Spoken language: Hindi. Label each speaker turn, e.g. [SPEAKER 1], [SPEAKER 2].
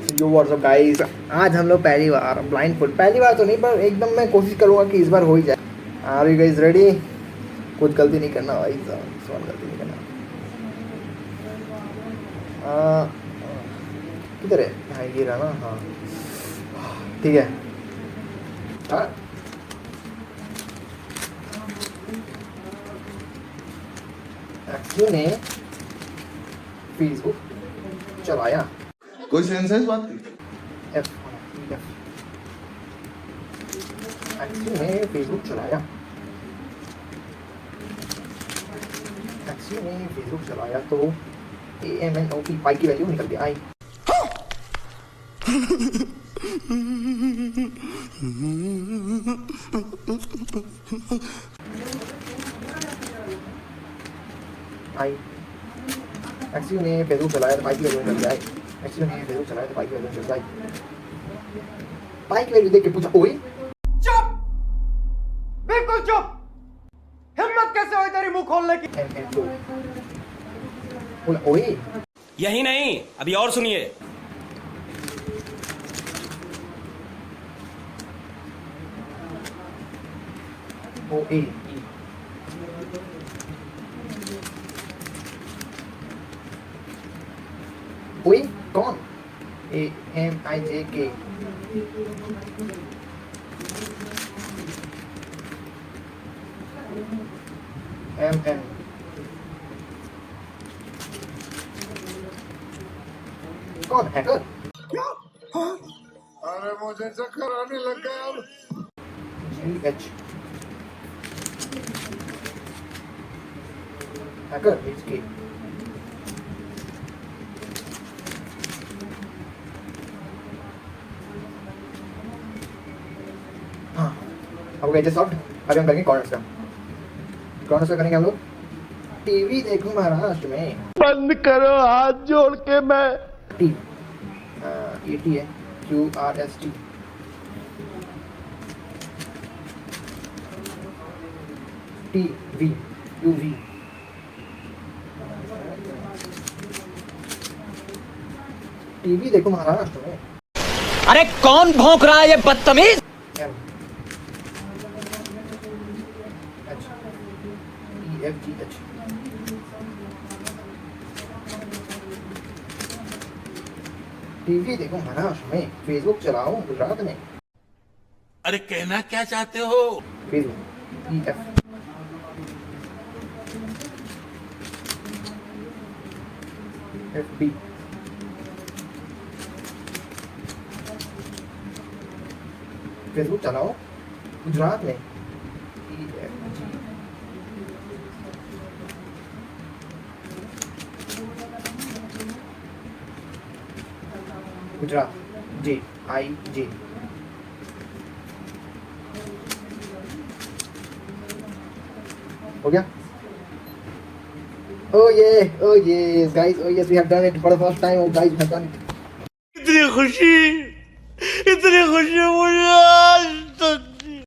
[SPEAKER 1] यो व्हाट्सअप गाइस, आज हम लोग पहली बार ब्लाइंड फुट, पहली बार तो नहीं पर एकदम मैं कोशिश करूँगा कि इस बार हो ही जाए। Are you guys ready? कुछ गलती नहीं करना भाई साहब, सवाल गलती नहीं करना। किधर है? हाँ ये रहा ना, हाँ ठीक है। एक्चुअली ने फेसबुक चलाया,
[SPEAKER 2] कोई सेंस है इस बात की?
[SPEAKER 1] एक्चुअली ने फेसबुक चलाया, तो AMNOP पाई की वैल्यू निकल के आई। एक्चुअली ने फेसबुक चलाया तो पाई की वैल्यू निकल के आई। एक्चुअली ने फेसबुक चलाया तो पाई की वैल्यू निकल के आई। पाई की वैल्यू देख के पूछा, ओए
[SPEAKER 3] चुप, बिल्कुल चुप। हिम्मत कैसे हुई तेरी मुंह खोलने की?
[SPEAKER 1] बोला ओए,
[SPEAKER 4] यही नहीं, अभी और सुनिए।
[SPEAKER 1] OA ओए कौन? AMIJK MN कौन? हैकर?
[SPEAKER 2] अरे मुझे चक्कर आने लग गया अब।
[SPEAKER 1] GH hacker HK। हाँ अब गए सॉफ्ट। अभी हम करेंगे कॉर्नर्स का। कॉर्नर्स का करेंगे हम लोग। टीवी देखूं महाराष्ट्र में।
[SPEAKER 3] बंद करो हाथ जोड़ के। मैं
[SPEAKER 1] टी ET है, QRST TV UV टीवी देखो महाराष्ट्र में।
[SPEAKER 4] अरे कौन भौंक रहा है ये बदतमीज?
[SPEAKER 1] M H EFGH टीवी देखो महाराष्ट्र में, फेसबुक चलाओ गुजरात में।
[SPEAKER 5] अरे कहना क्या चाहते हो?
[SPEAKER 1] फेसबुक EF FB फेसबुक चलाओ गुजरात में। EFG गुजरात JIJ हो गया। Oh yes, guys, oh yes, we have done it for the first time. Oh guys, we have done it.
[SPEAKER 5] इतनी खुशी मुझे आज तक